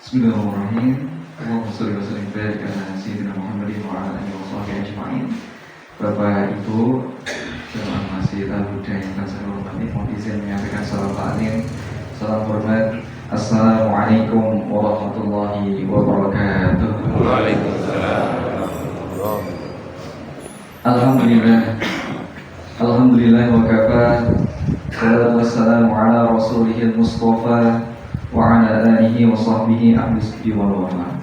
Bismillahirrahmanirrahim. Allahumma sholli wa sallim barik ala sayyidina Muhammadin wa ala alihi washabbihi ajma'in. Bapak Ibu jemaah Masjid Al-Huda yang saya hormati, mohon izin menyampaikan salam taklim, salam hormat. Assalamualaikum warahmatullahi wabarakatuh. Waalaikumsalam. Alhamdulillah wa kafa. Salatu wassalamu ala rasulihil mustafa wa ala alihi wa sahbihi ahli siddi wal wafa.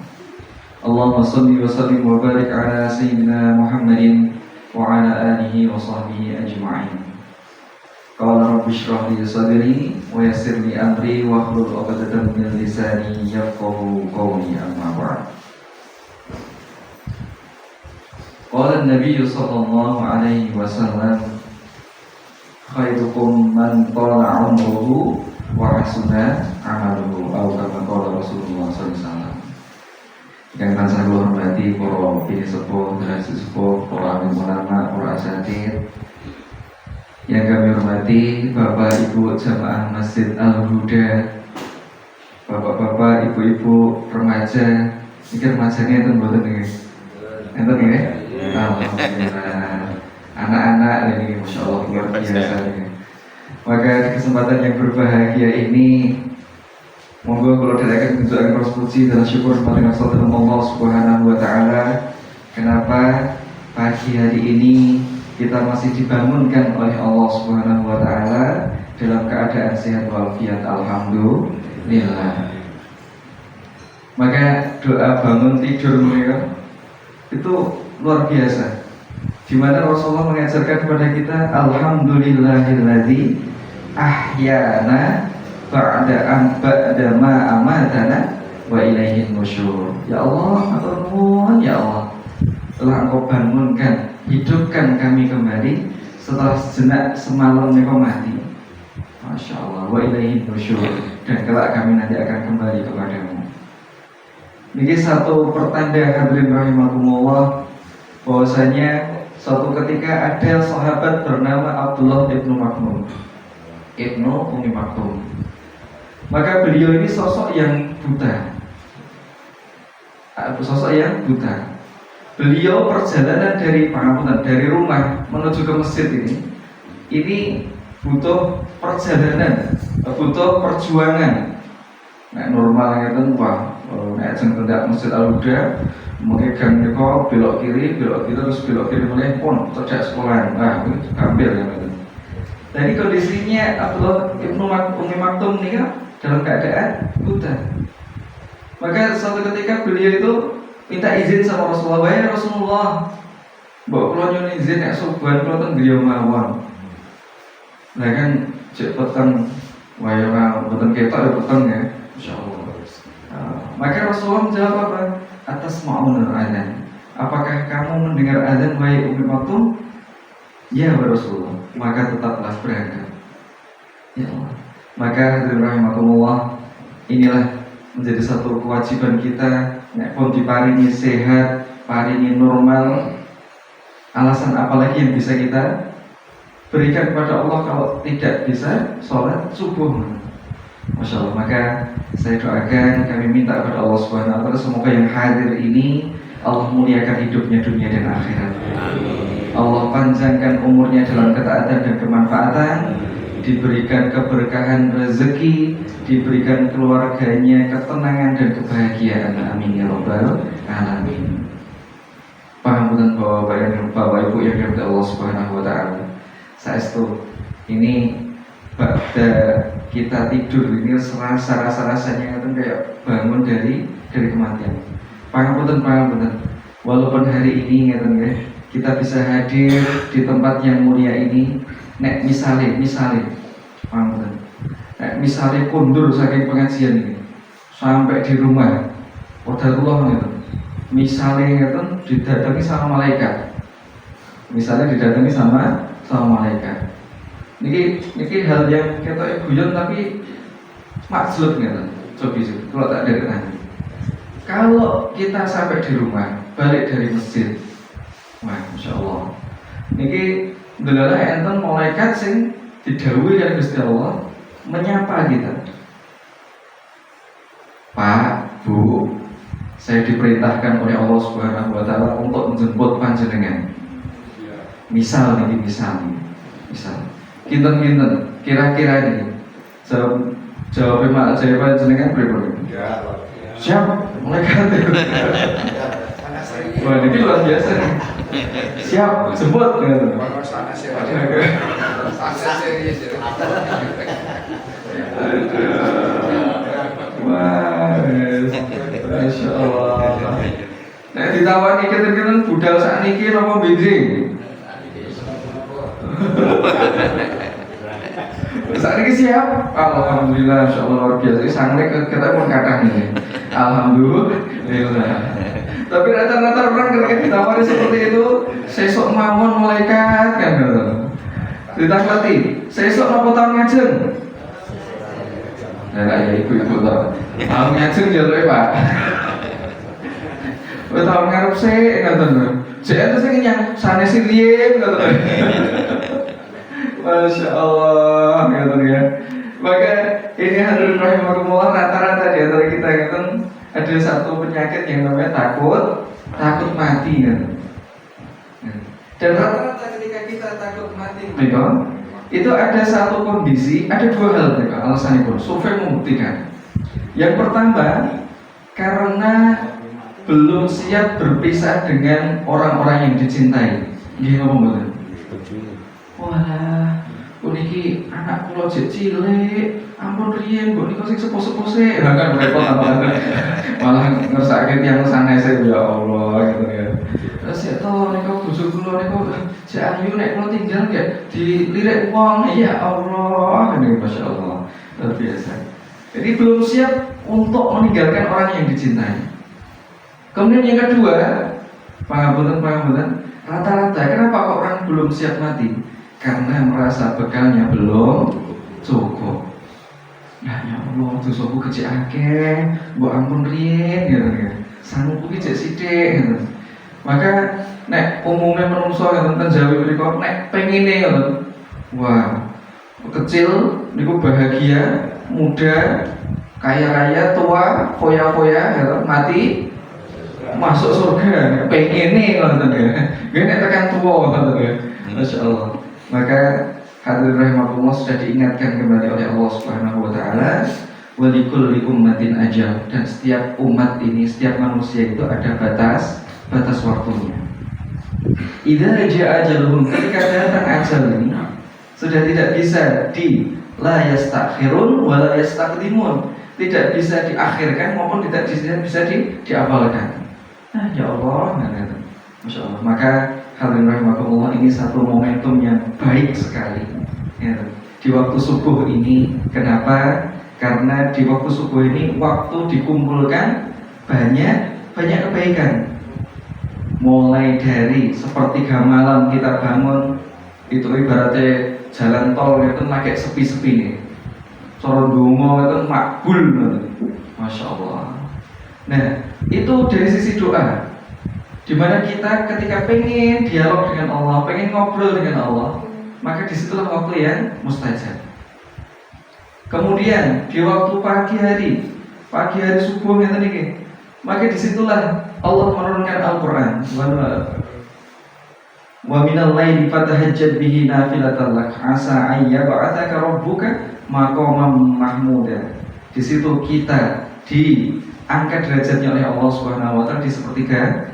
Allahumma salli wa sallim wa barik ala sayyidina Muhammadin wa ala alihi wa sahbihi ajma'in. Qala rabbi shrah li sadri wa yassir li amri wa hlul 'uqdatam min lisani yafqahu qawli, amma ba'd. Qala an-nabiy sallallahu alaihi wasallam, khairukum man tala 'umruhu wa hasuna amaluhu, atau kama qala Rasulullah sallallahu alaihi wasallam. Yang saya hormati para pini sepuh, generasi sepuh, para alim ulama, para asatidz. Yang kami hormati Bapak Ibu jamaah Masjid Al-Huda, Bapak-bapak, ibu-ibu, remaja. Ini remajanya itu mboten nggih. Enten nggih? Alhamdulillah. Anak-anak ini Masya Allah luar biasa ini. Maka di kesempatan yang berbahagia ini, monggo kalau dadakan menunjukkan rasa puji dan syukur kepada Allah Subhanahu wa Ta'ala. Kenapa pagi hari ini kita masih dibangunkan oleh Allah Subhanahu wa Ta'ala dalam keadaan sehat walafiat, alhamdulillah. Maka doa bangun tidur mereka itu luar biasa, di mana Rasulullah mengajarkan kepada kita, alhamdulillahilladzi ahyana ba'da ma amatana wa ilaihin nusyur. Ya Allah, matur nuwun ya Allah, telah Engkau bangunkan, hidupkan kami kembali setelah sejenak semalam engkau mati. Masya Allah, wa ilaihin nusyur, dan kelak kami nanti akan kembali kepadamu. Ini satu pertanda hadirin rahimakumullah, bahwasanya suatu ketika ada sahabat bernama Abdullah ibnu Maktum, ibnu Umi Maktum. Maka beliau ini sosok yang buta. Beliau perjalanan dari rumah menuju ke masjid ini butuh perjalanan, butuh perjuangan. Nek normalnya kan nek jeng tendak Masjid Al-Huda, mungkin gang niku belok kiri terus belok kiri mulai pun cedak sekolah. Nah, itu hampir ya gitu. Jadi kondisinya Abdullah ibnu Umi Maktum ini dalam keadaan buta. Maka suatu ketika beliau itu minta izin sama Rasulullah, "Ya Rasulullah, mbok kula nyuwun izin nek subuhan kula ten griya mawon." Lah kan cek peteng waya mboten ketok ya peteng ya, insyaallah. Maka Rasulullah menjawab apa? Atas ma'unul adzan. Apakah kamu mendengar adzan wahai Umi Maktum? Ya Rasulullah. Maka tetaplah berangkat. Ya Allah. Maka hadirin rahimakumullah, inilah menjadi satu kewajiban kita. Nek pun diparingi sehat, paringi normal, alasan apalagi yang bisa kita berikan kepada Allah kalau tidak bisa sholat subuh? Masya Allah. Maka saya doakan, kami minta kepada Allah Subhanahu wa Ta'ala, semoga yang hadir ini Allah muliakan hidupnya dunia dan akhirat. Allah panjangkan umurnya dalam ketaatan dan kemanfaatan, diberikan keberkahan rezeki, diberikan keluarganya ketenangan dan kebahagiaan. Amin ya rabbal alamin. Pangapunten Bapak Ibu yang dirahmati Allah Subhanahu wa Ta'ala. Saestu ini pada kita tidur ini rasanya itu kayak bangun dari kematian. Pangapunten. Walaupun hari ini kita bisa hadir di tempat yang mulia ini, nek misale pangapunten. Nek misale kundur saking pengajian ini sampai di rumah, qadarullah gitu. Misale ngeten didatangi sama malaikat. Malaikat. Niki hal yang kita guyon tapi maksud gitu. Coba sih, kalau tak dari nanti. Kalau kita sampai di rumah, balik dari masjid, wah, Masya Allah. Niki delala enten malaikat sing didhawuhi kali Gusti Allah menyapa kita. Pak, Bu, saya diperintahkan oleh Allah Subhanahu wa taala untuk menjemput panjenengan. Misal kinten kira-kira ini jawab panjenengan berapa? Siap, mulai kantor. Wah, ini luar biasa nih. Siap, jemput. Wah, Masya Allah. Nah, ditawani kira-kira budal saat ini apa bensin? Saat ini siap. Alhamdulillah, Masya Allah luar biasa. Sangat kita pun kata ini. Alhamdulillah. Tapi rata-rata orang ketika ditawari seperti itu, sesok mawon malaikat kan gitu. Ditaklati, sesok napa tahun ngajeng? Nah, ya ibu-ibu toh. Tahun ngajeng jaluke, Pak. Tahun ngarep sik ngoten lho. Sik itu sing nyang sanes riyen ngoten. Masya Allah, gitu ya. Maka ini hadirin rahimakumullah, rata-rata di antara kita kan ada satu penyakit yang namanya takut mati kan. Dan rata-rata ketika kita takut mati, itu ada satu kondisi, ada dua hal mereka alasannya pun. Survei membuktikan. Yang pertama, karena belum siap berpisah dengan orang-orang yang dicintai. Gini ngomong. Wah, puniki anak kula jek cilik, ampun riyen mbok niku sing sepuh-sepuh sik. Lah kan repot apa. Malah ngersake tiyang sanese ya Allah gitu ya. Terus ya to niku bojo kula niku jek ayu nek kula tinggal nggih dilirik wong. Ya Allah, ini Masya Allah. Luar biasa. Jadi belum siap untuk meninggalkan orang yang dicintai. Kemudian yang kedua, pangapunten, rata-rata kenapa kok orang belum siap mati? Karena merasa bekalnya belum cukup. Nah ya Allah, dosaku kecil akeh, mbok ampun riyen gitu ya. Sanggupku ki jek sithik gitu. Maka nek umumnya menungso ngoten Jawi mriku nek pengine ngoten. Wah, kecil niku bahagia, muda, kaya raya, tua, foya-foya gitu, mati masuk surga. Pengine ngoten ya. Nggih nek tekan tuwa ngoten ya. Masya Allah. Maka hadirin rahimakumullah sudah diingatkan kembali oleh Allah Subhanahu wa taala, wa likulli ummatin ajal, dan setiap umat ini, setiap manusia itu ada batas waktunya. Idza jaa ajaluhum, ketika datang ajal ini sudah tidak bisa la yastakhirun wa la yastaqdimun, tidak bisa diakhirkan maupun tidak bisa diawalkan. Nah, ya Allah, Masya Allah. Maka hadirin rahimakumullah, ini satu momentum yang baik sekali ya, di waktu subuh ini. Kenapa? Karena di waktu subuh ini waktu dikumpulkan banyak kebaikan. Mulai dari sepertiga malam kita bangun, itu ibaratnya jalan tol itu lagi sepi-sepi nih. Cara donga itu makbul, Masya Allah. Nah, itu dari sisi doa, dimana kita ketika pengen dialog dengan Allah, pengen ngobrol dengan Allah, maka disitulah waktu yang mustajab. Kemudian di waktu pagi hari subuh yang tadi, maka disitulah Allah menurunkan Al-Quran. Wa minal laili fatahajjad bihi nafilatan lak asa ayyab'atsaka rabbuka maqaman mahmuda. Di situ kita diangkat derajatnya oleh Allah Subhanahu wa taala di sepertiga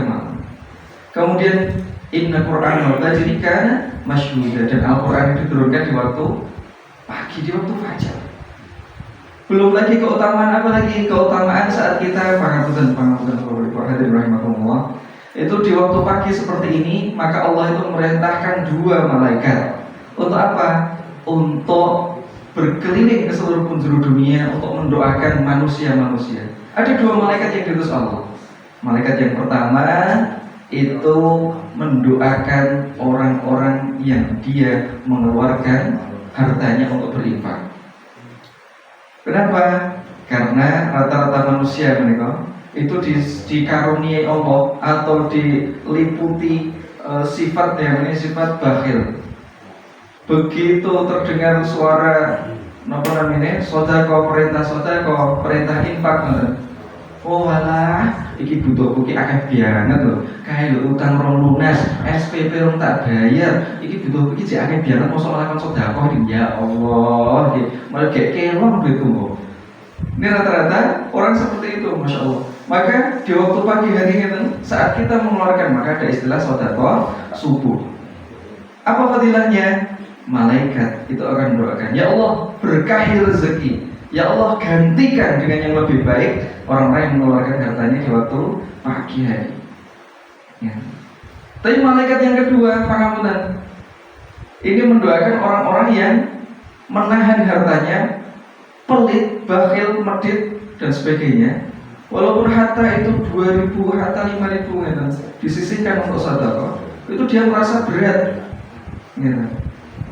malam. Kemudian inna Qur'an al-fajri kana masyhuda, dan Al-Qur'an itu diturunkan di waktu pagi, di waktu fajar. Belum lagi keutamaan, apalagi keutamaan saat kita pangapunten hadirin rahimakumullah, itu di waktu pagi seperti ini, maka Allah itu memerintahkan dua malaikat untuk apa? Untuk berkeliling ke seluruh penjuru dunia untuk mendoakan manusia-manusia. Ada dua malaikat yang diutus Allah. Malaikat yang pertama itu mendoakan orang-orang yang dia mengeluarkan hartanya untuk berinfak. Kenapa? Karena rata-rata manusia mereka itu dikaruniai Allah atau diliputi sifat yang ini sifat bakhil. Begitu terdengar suara apa namanya sodako, perintah infak, Oh alah, iki butuhku iki akeh banget lho. Kae lho utang rong lunas, SPP rong tak bayar. Iki butuhku iki jek akeh banget mosok lakon sedekah iki ya Allah. Iki malah gek kelong duitku kok. Ini rata-rata orang seperti itu, Masya Allah. Maka di waktu pagi hari itu, saat kita mengeluarkan, maka ada istilah sedekah subuh. Apa fadilahnya? Malaikat itu akan mendoakan, ya Allah berkahi rezeki, ya Allah gantikan dengan yang lebih baik orang-orang yang mengeluarkan hartanya di waktu pagi hari. Ya. Tapi malaikat yang kedua, pengampunan, ini mendoakan orang-orang yang menahan hartanya, pelit, bakhil, medit dan sebagainya. Walaupun harta itu 2.000, harta 5.000 gitu, disisihkan untuk sedekah, itu dia merasa berat. Gitu.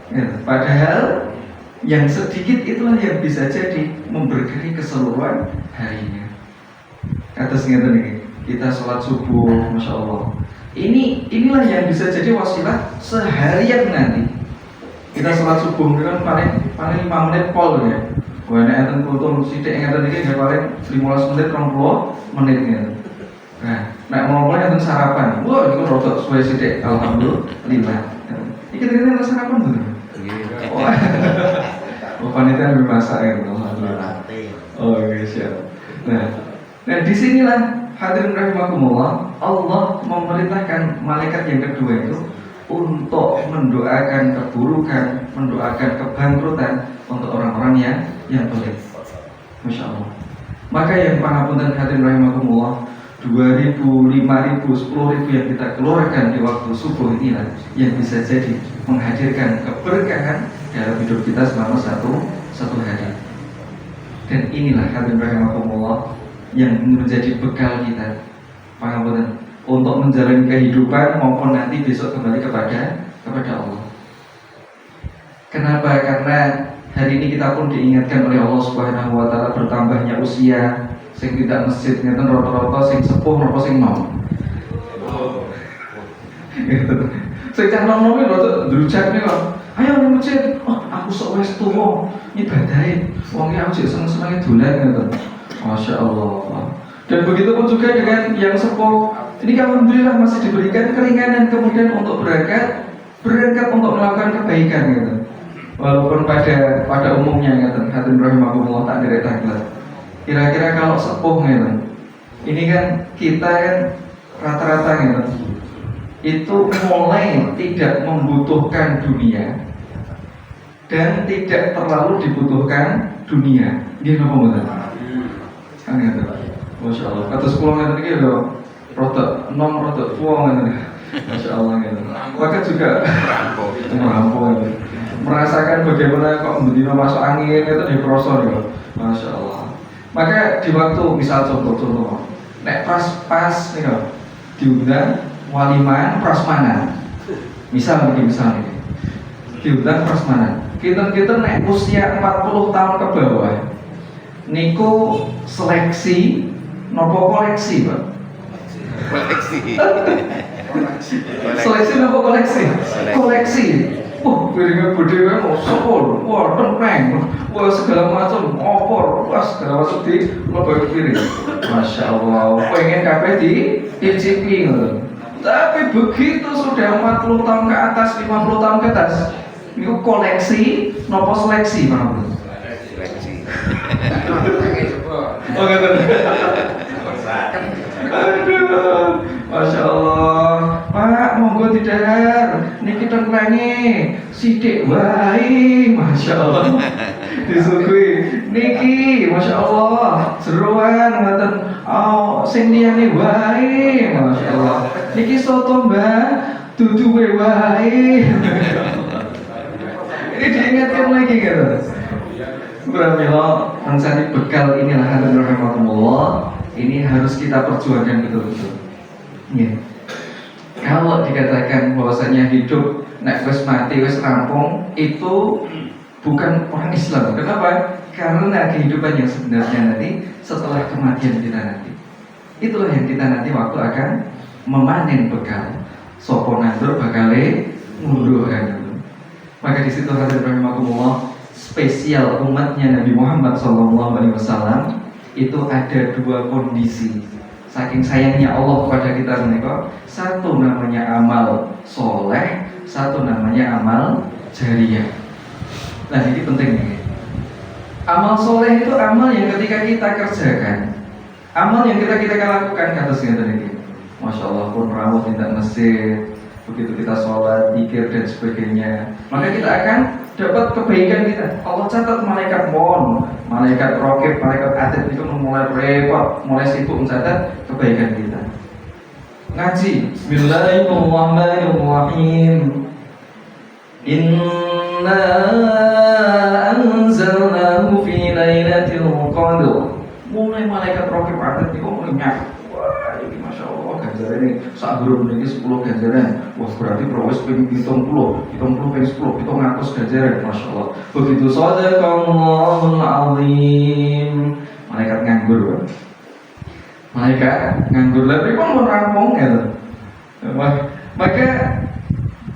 Gitu. Padahal yang sedikit itulah yang bisa jadi memberkahi keseluruhan harinya. Atas ngeten nih, kita sholat subuh, Masya Allah. Inilah yang bisa jadi wasilah seharian nanti. Kita sholat subuh kan paling 5 menit pol ya. Wah, nek enten kultum sithik ngeten iki nggih paling 15 menit 20 menit ngeten. Nah, nek mau mulai enten sarapan. Wah, iku rada suwe sithik alhamdulillah. Iki ternyata sarapan tuh. Oh, panitia lebih masak ya, alhamdulillah. Oh, iya siap. Nah disinilah hadirin rahimakumullah, Allah memerintahkan malaikat yang kedua itu untuk mendoakan keburukan, mendoakan kebangkrutan untuk orang-orang yang pelit. Masya Allah. Maka yang pangapunten hadirin rahimakumullah, 2.000, 5.000, 10.000 yang kita keluarkan di waktu subuh inilah yang bisa jadi menghadirkan keberkahan dalam hidup kita selama satu hari. Dan inilah hadirin rahimakumullah yang menjadi bekal kita, pangapunten, untuk menjalani kehidupan maupun nanti besok kembali kepada Allah. Kenapa? Karena hari ini kita pun diingatkan oleh Allah Subhanahu wa taala bertambahnya usia, sing tidak masjid ngeten rata-rata sing sepuh napa sing nom. Sing cah nom iki rada ndrujakne kok. Ayo nang masjid. Oh, aku sok wis tuwa, ibadahe. Wong iki aku jek seneng-senenge dolan ngeten. Masya Allah. Dan begitu pun juga dengan yang sepuh. Ini alhamdulillah masih diberikan keringanan kemudian untuk berangkat untuk melakukan kebaikan gitu. Walaupun pada umumnya gitu, hadirin rahimakumullah tak direta. Kira-kira kalau sepuh gitu, ini kan kita kan rata-rata gitu, itu mulai tidak membutuhkan dunia dan tidak terlalu dibutuhkan dunia. Gini apa betul? Gitu. Masya Allah. Kata sekolah ini loh, rada tua gitu. Masya Allah gitu. Maka juga merampok gitu. Merasakan bagaimana kok bendino masuk angin itu di prosor gitu. Masya Allah. Maka di waktu misal contoh, nek pas nih kok diundang waliman prasmanan. Misal ini diundang prasmanan. Kita nek usia 40 tahun ke bawah. Niku seleksi nopo koleksi, Pak? Seleksi nopo koleksi? Koleksi. Piringnya gede kan, sopor, wah tengkleng, wah segala macam, opor, wah segala macam di lebih piring. Masya Allah, pengen kabeh dicicipi gitu. Tapi begitu sudah 40 tahun ke atas, 50 tahun ke atas, niku koleksi nopo seleksi, Pak? Oh gitu. Aduh, Masya Allah. Pak, monggo didahar. Niki tengklengi sidik wae, Masya Allah. Disuguhi. Niki, Masya Allah. Jeroan ngoten. Oh, sing liyane wae, Masya Allah. Niki soto, Mbak. Dudu wae. Ini diingatkan lagi gitu. Subhanallah, mencari bekal inilah hadirin rahimakumullah. Ini harus kita perjuangkan betul-betul. Ya. Kalau dikatakan bahwasanya hidup nek wis mati wis rampung itu bukan orang Islam. Kenapa? Karena kehidupan yang sebenarnya nanti setelah kematian kita nanti. Itulah yang kita nanti waktu akan memanen bekal. Sopo nandur bakale ngunduh kan. Maka di situ hadirin rahimakumullah, spesial umatnya Nabi Muhammad SAW itu ada dua kondisi. Saking sayangnya Allah kepada kita menikah, satu namanya amal soleh, satu namanya amal jariah. Nah ini penting nih. Amal soleh itu amal yang ketika kita kerjakan, amal yang kita lakukan kata ini. Masya Allah pun rawuh tidak masjid, begitu kita sholat, zikir dan sebagainya, maka kita akan dapat kebaikan kita. Allah catat malaikat malaikat rokib, malaikat atid itu mulai repot, mulai sibuk mencatat kebaikan kita. Ngaji, Bismillahirrahmanirrahim. Inna anzalnahu fi lailatul qadr. Mulai malaikat rokib atid itu mulai nyak. Wah, ini Masya Allah ganjaran ini saat belum ini 10 ganjaran. Wah berarti proses pengen 70 pengen 10 itu ngakus ganjaran. Masya Allah. Begitu sadaqallahul azim. Malaikat nganggur. Malaikat nganggur tapi pun mau rampung ya. Maka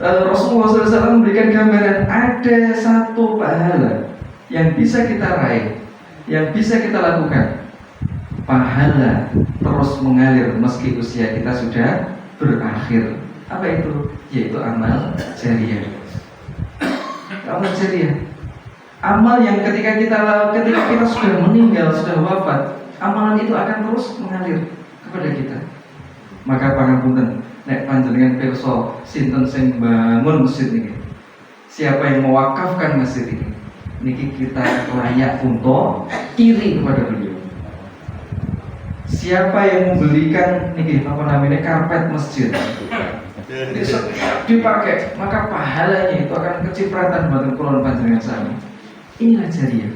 Rasulullah SAW memberikan gambaran ada satu pahala yang bisa kita raih, yang bisa kita lakukan. Pahala terus mengalir meski usia kita sudah berakhir. Apa itu? Yaitu amal jariah. Amal jariah. Amal yang ketika kita sudah meninggal, sudah wafat, amalan itu akan terus mengalir kepada kita. Maka pangapunten nek panjenengan pirsa sinten sing bangun masjid ini, siapa yang mewakafkan masjid ini, niki kita layak untuk iri kepada beliau. Siapa yang membelikan niki apa namanya karpet masjid dipakai, maka pahalanya itu akan kecipratan batin kulon panjenengan sami. Inilah jariah.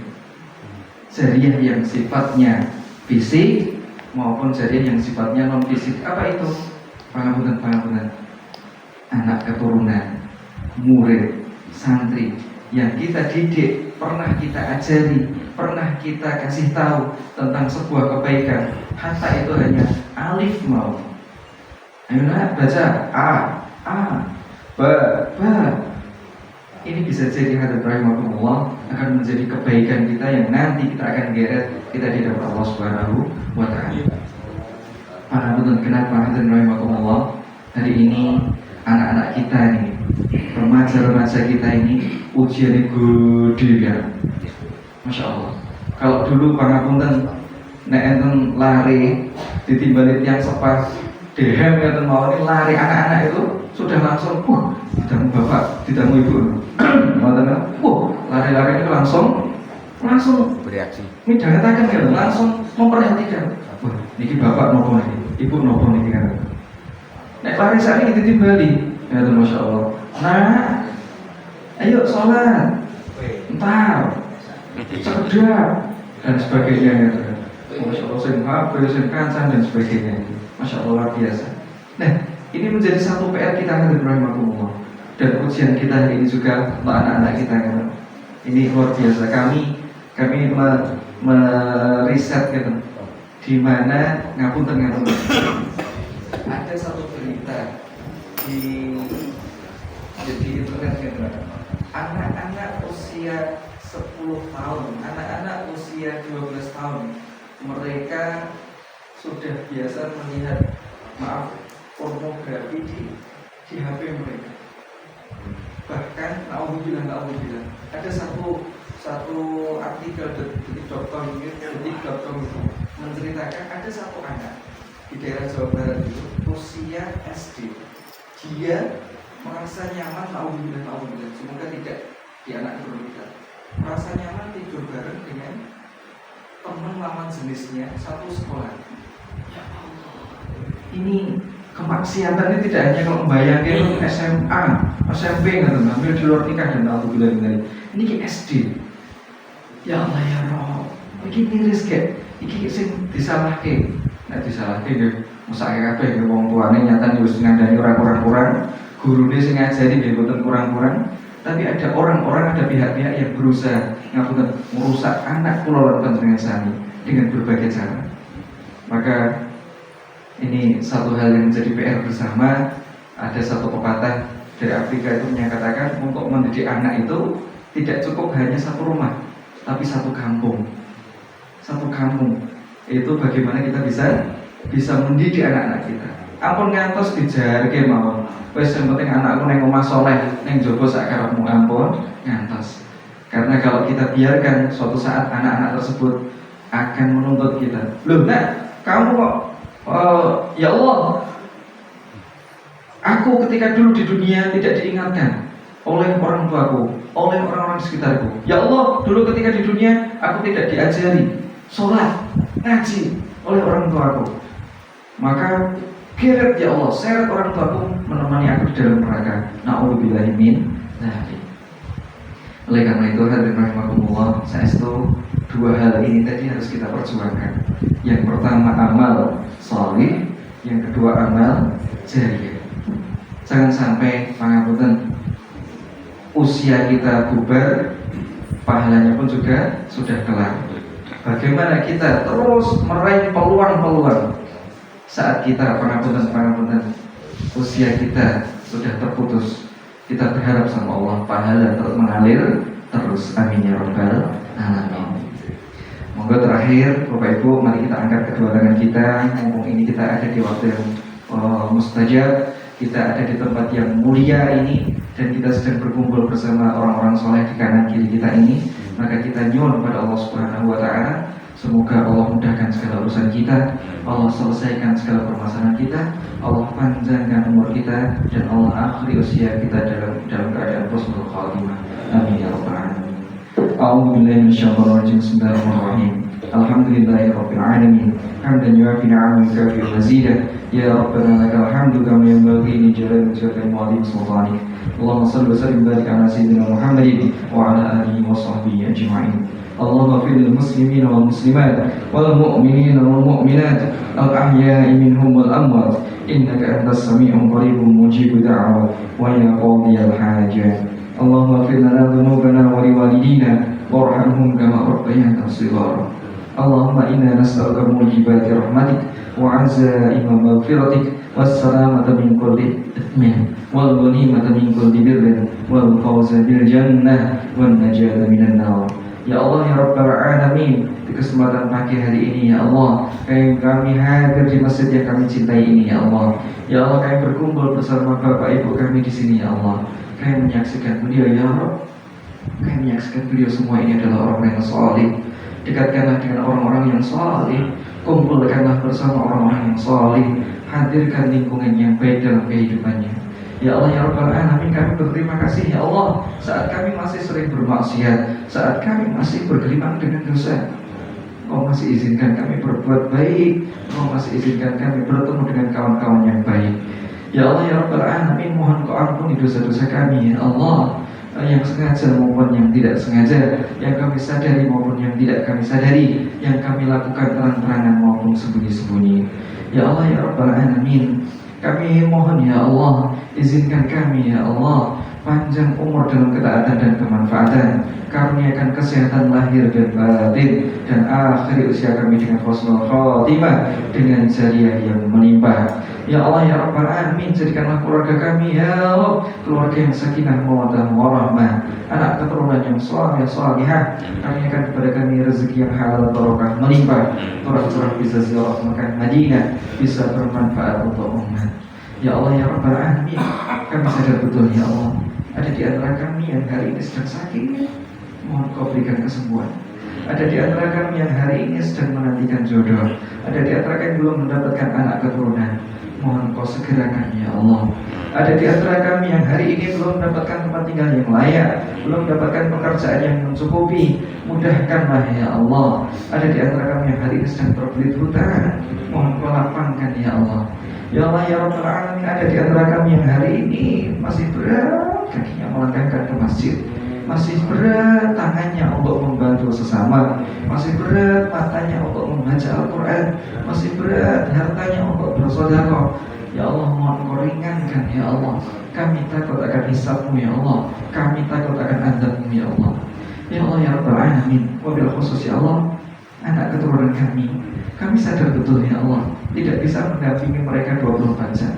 Jariah yang sifatnya fisik maupun jariah yang sifatnya non fisik. Apa itu? Pangapunten, anak keturunan, murid, santri yang kita didik, pernah kita ajari, pernah kita kasih tahu tentang sebuah kebaikan, hatta itu hanya alif mau. Ayo nak baca a, ba. Ini bisa jadi hadat rahimahullah akan menjadi kebaikan kita yang nanti kita akan geret kita di hadapan Allah Subhanahu wa taala. Pangapunten, kenapa hadat rahimahullah hari ini anak-anak kita ini, remaja-remaja kita ini ujiannya gede kan. Masya Allah. Kalau dulu pangapunten nek enten lari ditimbali yang sepas dehem enten mau ini lari, anak-anak itu sudah langsung ditamu bapak, ditamu ibu. Lari-lari itu langsung bereaksi. Midhangetaken kan, langsung memperhatikan. Niki bapak nopo niki, ibu nopo niki kan. Nek lari saat ini ditimbali, ya Masya Allah. Nah, ayo sholat, entar, cerdas dan sebagainya gitu. Masya Allah, sing hafal, sing kancan dan sebagainya. Masya Allah, luar biasa. Nah, ini menjadi satu PR kita hadirin rahimahumullah. Dan ujian kita hari ini juga untuk anak-anak kita kan. Ini luar biasa. Kami meriset gitu. Di mana ngapunten ada satu berita di internet gitu. Anak-anak usia 10 tahun, anak-anak usia 12 tahun, mereka sudah biasa melihat pornografi di HP mereka. Bahkan naudzubillah ada satu artikel detik.com itu menceritakan ada satu anak di daerah Jawa Barat itu usia SD, dia merasa nyaman, naudzubillah, semoga tidak di anak kita, merasa nyaman tidur bareng dengan teman lawan jenisnya satu sekolah. Ya Allah, ini kemaksiatan ini tidak hanya kalau membayangkan SMA, SMP nggak teman, ambil di luar nikah dan naudzubillah ini ke SD. Ya Allah ya Roh, ini miris kayak, ini sing disalahke, nah disalahke deh, musake kabeh ke wong tuane nyata wis ngandani ora kurang, gurune sing ngajari nggih mboten kurang-kurang, tapi ada orang-orang, ada pihak-pihak yang berusaha ngapunten merusak anak kula lan panjenengan sami dengan berbagai cara. Maka ini satu hal yang menjadi PR bersama. Ada satu pepatah dari Afrika itu menyatakan untuk mendidik anak itu tidak cukup hanya satu rumah, tapi satu kampung. Satu kampung Itu bagaimana kita bisa mendidik anak-anak kita. Ampun ngantos dijarke mawon. Wis yang penting anakku neng omah soleh, neng jogo sak karepmu, ampun ngantos. Karena kalau kita biarkan suatu saat anak-anak tersebut akan menuntut kita. Loh, nak, kamu kok ya Allah, aku ketika dulu di dunia tidak diingatkan oleh orang tuaku, oleh orang-orang di sekitarku. Ya Allah, dulu ketika di dunia aku tidak diajari sholat, ngaji oleh orang tuaku. Maka kirim ya Allah, seret orang tuaku menemani aku di dalam neraka. Na'udzubillahi min dzalik. Oleh karena itu hadirin rahimakumullah, saestu dua hal ini tadi harus kita perjuangkan. Yang pertama amal sholih, yang kedua amal jariyah. Jangan sampai pangapunten usia kita bubar, pahalanya pun juga sudah kelar. Bagaimana kita terus meraih peluang-peluang saat kita pangapunten usia kita sudah terputus. Kita berharap sama Allah pahala terus mengalir terus, amin ya rabbal alamin. Monggo terakhir Bapak Ibu, mari kita angkat kedua tangan kita. Mumpung ini kita ada di waktu yang mustajab, kita ada di tempat yang mulia ini, dan kita sedang berkumpul bersama orang-orang soleh di kanan kiri kita ini. Maka kita nyuwun kepada Allah Subhanahu wa Ta'ala, semoga Allah mudahkan segala urusan kita, Allah selesaikan segala permasalahan kita, Allah panjangkan umur kita, dan Allah akhiri usia kita dalam keadaan husnul khatimah. Amin ya rabbal alamin. A'udzubillahi minasyaitonir rajim. Bismillahirrahmanirrahim. Alhamdulillahirabbil alamin. Hamdan yu'afi ni'amahu wa yukafi mazidah. Ya rabbana lakal hamdu kama yanbaghi li jalali wajhika wa 'azimi sultanik. Allahumma shalli wa sallim barik ala sayyidina Muhammadin wa ala alihi wa sahbihi ajma'in. Allahumma fil lil muslimin wal muslimat wal mu'minin wal mu'minat al ahya'i minhum wal amwat innaka antas sami'un qaribun mujibud da'wat wa ya qadiyal hajat. Allahumma fil lana dhunubana wa liwalidina warhamhum kama rabbayana shighara. Allahumma inna nas'aluka mujibati rahmatik wa 'azaima maghfiratik wassalamata min kulli ithmin wal ghanimata min kulli birrin wal fawza bil jannah wan najata minan nar. Ya Allah ya Rabbal Alamin, di kesempatan pagi hari ini ya Allah, kami hadir di masjid yang kami cintai ini ya Allah. Ya Allah, kami berkumpul bersama Bapak Ibu kami di sini ya Allah. Kami menyaksikan beliau ya Rabb. Kami menyaksikan beliau semua ini adalah orang yang saleh. Dekatkanlah dengan orang-orang yang saleh, kumpulkanlah bersama orang-orang yang saleh, hadirkan lingkungan yang baik dalam kehidupannya. Ya Allah ya Rabbal Alamin, kami berterima kasih ya Allah, saat kami masih sering bermaksiat, saat kami masih bergelimang dengan dosa, Kau masih izinkan kami berbuat baik, Kau masih izinkan kami bertemu dengan kawan-kawan yang baik. Ya Allah ya Rabbal Alamin, mohon Kau ampuni dosa-dosa kami ya Allah, yang sengaja maupun yang tidak sengaja, yang kami sadari maupun yang tidak kami sadari, yang kami lakukan terang-terangan maupun sembunyi-sembunyi. Ya Allah ya Rabbal Alamin, kami mohon ya Allah, izinkan kami ya Allah panjang umur dalam ketaatan dan kemanfaatan, karuniakan kesehatan lahir dan batin, dan akhir usia kami dengan husnul khatimah, dengan jariah yang melimpah. Ya Allah ya Rabbal Alamin, jadikanlah keluarga kami ya Allah keluarga yang sakinah mawaddah warahmah, anak keturunan yang saleh salihah. Karuniakan kepada kami rezeki yang halal barokah melimpah, turah-turah bisa ziarah Makkah Madinah, bisa bermanfaat untuk umat. Ya Allah ya Rabbal Alamin, kami sadar betul ya Allah, ada di antara kami yang hari ini sedang sakit, mohon Kau berikan kesembuhan. Ada di antara kami yang hari ini sedang menantikan jodoh. Ada di antara kami yang belum mendapatkan anak keturunan, mohon Kau segerakan ya Allah. Ada di antara kami yang hari ini belum mendapatkan tempat tinggal yang layak, belum mendapatkan pekerjaan yang mencukupi, mudahkanlah ya Allah. Ada di antara kami yang hari ini sedang terbelit hutang, mohon Kau lapangkan ya Allah. Ya Allah ya Rabbal Alamin, ada di antara kami yang hari ini masih berat kakinya melangkahkan ke masjid, masih berat tangannya untuk membantu sesama, masih berat matanya untuk membaca Al-Quran, masih berat hartanya untuk bersedekah. Ya Allah, mohon Kau ringankan ya Allah. Kami takut akan hisab-Mu ya Allah, kami takut akan azab-Mu ya Allah. Ya Allah ya Rabbal Alamin, wabil khusus ya Allah, anak keturunan kami sadar betul ya Allah, tidak bisa mendampingi mereka 24 jam,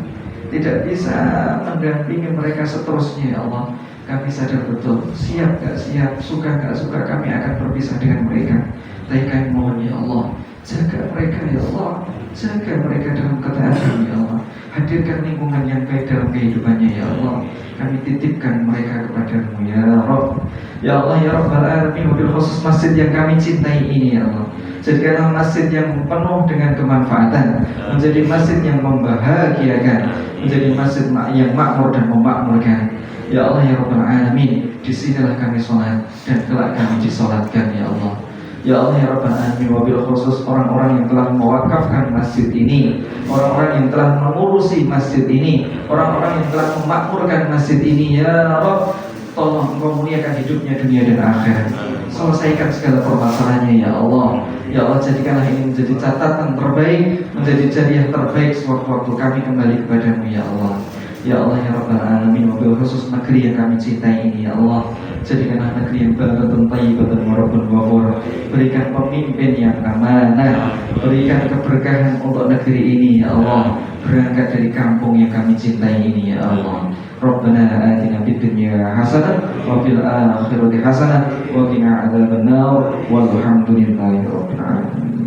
tidak bisa mendampingi mereka seterusnya ya Allah. Kami sadar betul, siap gak siap, suka gak suka, kami akan berpisah dengan mereka. Tapi kami mohon ya Allah, Jaga mereka ya Allah, jaga mereka dalam ketaatan ya Allah. Hadirkan lingkungan yang baik dalam kehidupannya ya Allah. Kami titipkan mereka kepadamu ya Rabb. Ya Allah ya Rabbal Alamin, wabil khusus masjid yang kami cintai ini ya Allah, jadikanlah masjid yang penuh dengan kemanfaatan, menjadi masjid yang membahagiakan, menjadi masjid yang makmur dan memakmurkan. Ya Allah ya Rabbal Alamin, disinilah kami sholat dan kelak kami disolatkan ya Allah. Ya Allah ya Rabbal Alamin, wabil khusus orang-orang yang telah mewakafkan masjid ini, orang-orang yang telah mengurusi masjid ini, orang-orang yang telah memakmurkan masjid ini ya Rabb, tolong Engkau muliakan hidupnya dunia dan akhirat. Selesaikan segala permasalahannya ya Allah. Ya Allah, jadikanlah ini menjadi catatan terbaik, menjadi jariah terbaik sewaktu-waktu kami kembali kepadamu ya Allah. Ya Allah ya Rabbal Alamin, wabil khusus negeri yang kami cintai ini ya Allah, jadikanlah negeri yang baldatun thayyibatun wa rabbun ghafur. Berikan pemimpin yang amanah, berikan keberkahan untuk negeri ini ya Allah, berangkat dari kampung yang kami cintai ini ya Allah. Rabbana atina fid dunya hasanah wa fil akhirati hasanah wa qina adzabannar walhamdulillahi rabbil alamin.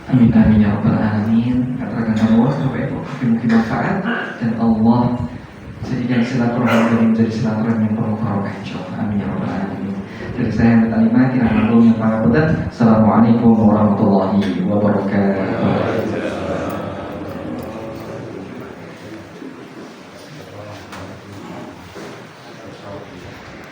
Amin amin ya rabbal alamin. Katakan Allah supaya mungkin manfaat dan Allah jadikan silaturahmi ini menjadi silaturahmi yang penuh barokah insyaallah. Amin ya rabbal alamin. Dari saya yang berkalimat yang mengandung yang pangapunten. Assalamualaikum warahmatullahi wabarakatuh.